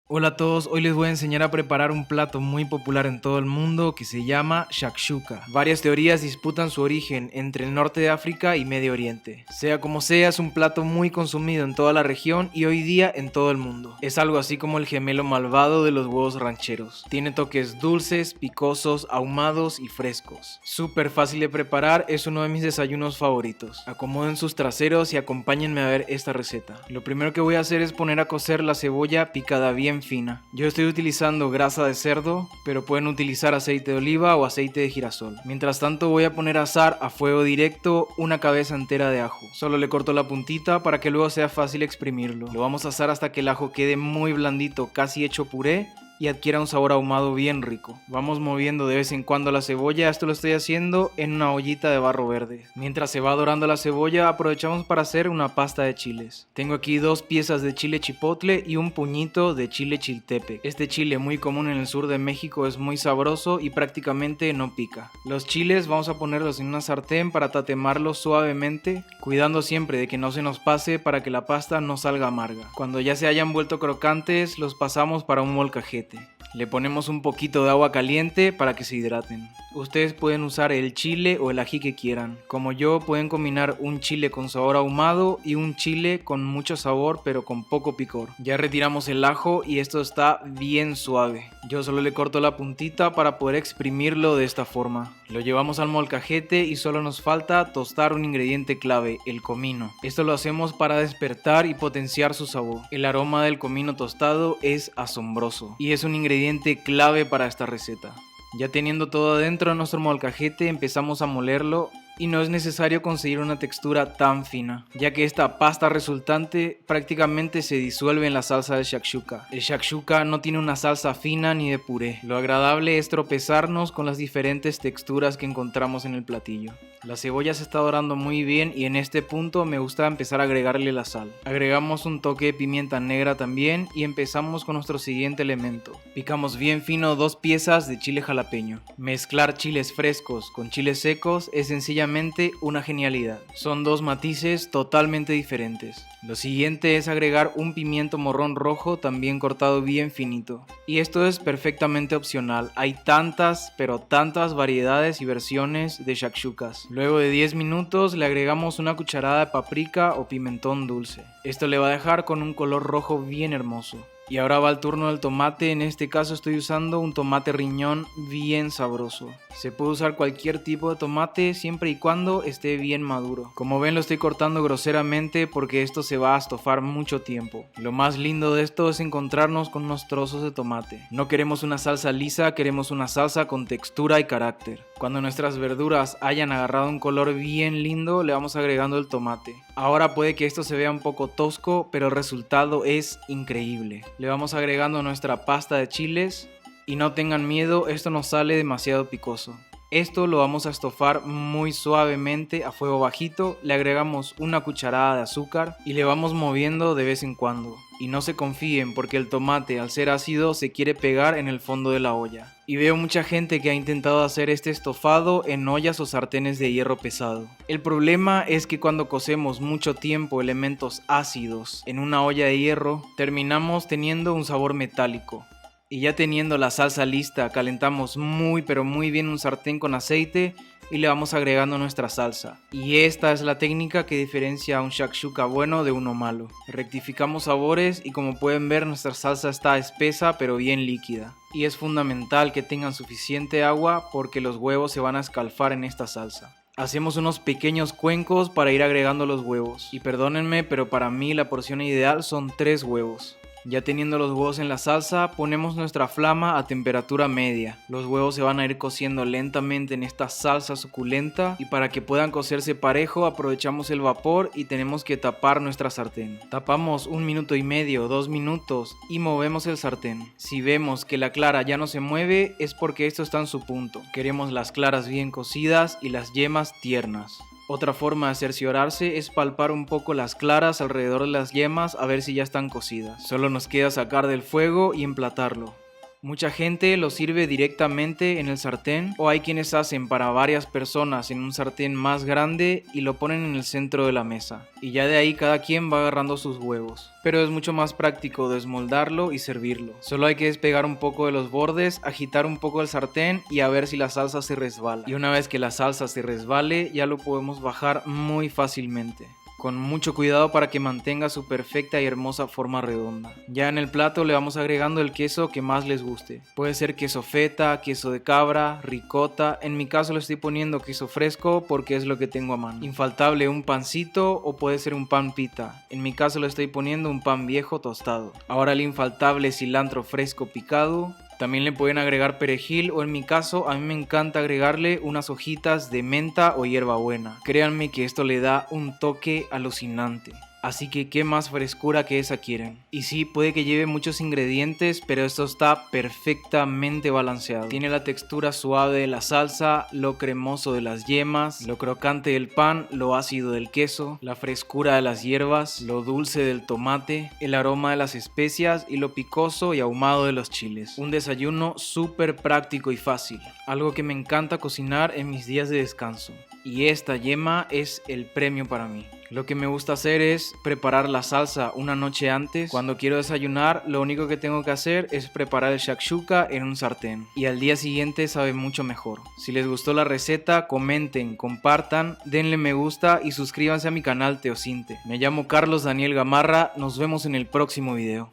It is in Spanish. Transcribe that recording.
Hola a todos, hoy les voy a enseñar a preparar un plato muy popular en todo el mundo que se llama shakshuka. Varias teorías disputan su origen entre el norte de África y Medio Oriente. Sea como sea, es un plato muy consumido en toda la región y hoy día en todo el mundo. Es algo así como el gemelo malvado de los huevos rancheros. Tiene toques dulces, picosos, ahumados y frescos. Súper fácil de preparar, es uno de mis desayunos favoritos. Acomoden sus traseros y acompáñenme a ver esta receta. Lo primero que voy a hacer es poner a cocer la cebolla picada bien fina. Yo estoy utilizando grasa de cerdo, pero pueden utilizar aceite de oliva o aceite de girasol. Mientras tanto voy a poner a asar a fuego directo una cabeza entera de ajo. Solo le corto la puntita para que luego sea fácil exprimirlo. Lo vamos a asar hasta que el ajo quede muy blandito, casi hecho puré, y adquiera un sabor ahumado bien rico. Vamos moviendo de vez en cuando la cebolla, esto lo estoy haciendo en una ollita de barro verde. Mientras se va dorando la cebolla, aprovechamos para hacer una pasta de chiles. Tengo aquí 2 piezas de chile chipotle y un puñito de chile chiltepec. Este chile muy común en el sur de México es muy sabroso y prácticamente no pica. Los chiles vamos a ponerlos en una sartén para tatemarlos suavemente, cuidando siempre de que no se nos pase para que la pasta no salga amarga. Cuando ya se hayan vuelto crocantes, los pasamos para un molcajete. Le ponemos un poquito de agua caliente para que se hidraten. Ustedes pueden usar el chile o el ají que quieran. Como yo, pueden combinar un chile con sabor ahumado y un chile con mucho sabor pero con poco picor. Ya retiramos el ajo y esto está bien suave. Yo solo le corto la puntita para poder exprimirlo de esta forma. Lo llevamos al molcajete y solo nos falta tostar un ingrediente clave, el comino. Esto lo hacemos para despertar y potenciar su sabor. El aroma del comino tostado es asombroso y es un ingrediente clave para esta receta. Ya teniendo todo adentro de nuestro molcajete, empezamos a molerlo y no es necesario conseguir una textura tan fina, ya que esta pasta resultante prácticamente se disuelve en la salsa de shakshuka. El shakshuka no tiene una salsa fina ni de puré. Lo agradable es tropezarnos con las diferentes texturas que encontramos en el platillo. La cebolla se está dorando muy bien y en este punto me gusta empezar a agregarle la sal. Agregamos un toque de pimienta negra también y empezamos con nuestro siguiente elemento. Picamos bien fino 2 piezas de chile jalapeño. Mezclar chiles frescos con chiles secos es sencillamente una genialidad. Son 2 matices totalmente diferentes. Lo siguiente es agregar un pimiento morrón rojo también cortado bien finito. Y esto es perfectamente opcional. Hay tantas, pero tantas variedades y versiones de shakshukas. Luego de 10 minutos le agregamos una cucharada de paprika o pimentón dulce. Esto le va a dejar con un color rojo bien hermoso. Y ahora va el turno del tomate, en este caso estoy usando un tomate riñón bien sabroso. Se puede usar cualquier tipo de tomate siempre y cuando esté bien maduro. Como ven lo estoy cortando groseramente porque esto se va a estofar mucho tiempo. Lo más lindo de esto es encontrarnos con unos trozos de tomate. No queremos una salsa lisa, queremos una salsa con textura y carácter. Cuando nuestras verduras hayan agarrado un color bien lindo, le vamos agregando el tomate. Ahora puede que esto se vea un poco tosco, pero el resultado es increíble. Le vamos agregando nuestra pasta de chiles y no tengan miedo, esto no sale demasiado picoso. Esto lo vamos a estofar muy suavemente a fuego bajito, le agregamos una cucharada de azúcar y le vamos moviendo de vez en cuando. Y no se confíen porque el tomate al ser ácido se quiere pegar en el fondo de la olla. Y veo mucha gente que ha intentado hacer este estofado en ollas o sartenes de hierro pesado. El problema es que cuando cocemos mucho tiempo elementos ácidos en una olla de hierro, terminamos teniendo un sabor metálico. Y ya teniendo la salsa lista, calentamos muy pero muy bien un sartén con aceite y le vamos agregando nuestra salsa. Y esta es la técnica que diferencia a un shakshuka bueno de uno malo. Rectificamos sabores y como pueden ver nuestra salsa está espesa pero bien líquida. Y es fundamental que tengan suficiente agua porque los huevos se van a escalfar en esta salsa. Hacemos unos pequeños cuencos para ir agregando los huevos. Y perdónenme, pero para mí la porción ideal son 3 huevos. Ya teniendo los huevos en la salsa, ponemos nuestra flama a temperatura media. Los huevos se van a ir cociendo lentamente en esta salsa suculenta y para que puedan cocerse parejo aprovechamos el vapor y tenemos que tapar nuestra sartén. Tapamos 1 minuto y medio, 2 minutos y movemos el sartén. Si vemos que la clara ya no se mueve es porque esto está en su punto. Queremos las claras bien cocidas y las yemas tiernas. Otra forma de cerciorarse es palpar un poco las claras alrededor de las yemas a ver si ya están cocidas. Solo nos queda sacar del fuego y emplatarlo. Mucha gente lo sirve directamente en el sartén o hay quienes hacen para varias personas en un sartén más grande y lo ponen en el centro de la mesa. Y ya de ahí cada quien va agarrando sus huevos. Pero es mucho más práctico desmoldarlo y servirlo. Solo hay que despegar un poco de los bordes, agitar un poco el sartén y a ver si la salsa se resbala. Y una vez que la salsa se resbale ya lo podemos bajar muy fácilmente. Con mucho cuidado para que mantenga su perfecta y hermosa forma redonda. Ya en el plato le vamos agregando el queso que más les guste. Puede ser queso feta, queso de cabra, ricota. En mi caso le estoy poniendo queso fresco porque es lo que tengo a mano. Infaltable un pancito o puede ser un pan pita. En mi caso le estoy poniendo un pan viejo tostado. Ahora el infaltable cilantro fresco picado. También le pueden agregar perejil o en mi caso a mí me encanta agregarle unas hojitas de menta o hierbabuena. Créanme que esto le da un toque alucinante. Así que qué más frescura que esa quieren. Y sí, puede que lleve muchos ingredientes, pero esto está perfectamente balanceado. Tiene la textura suave de la salsa, lo cremoso de las yemas, lo crocante del pan, lo ácido del queso, la frescura de las hierbas, lo dulce del tomate, el aroma de las especias y lo picoso y ahumado de los chiles. Un desayuno súper práctico y fácil. Algo que me encanta cocinar en mis días de descanso. Y esta yema es el premio para mí. Lo que me gusta hacer es preparar la salsa una noche antes. Cuando quiero desayunar, lo único que tengo que hacer es preparar el shakshuka en un sartén. Y al día siguiente sabe mucho mejor. Si les gustó la receta, comenten, compartan, denle me gusta y suscríbanse a mi canal Teocinte. Me llamo Carlos Daniel Gamarra, nos vemos en el próximo video.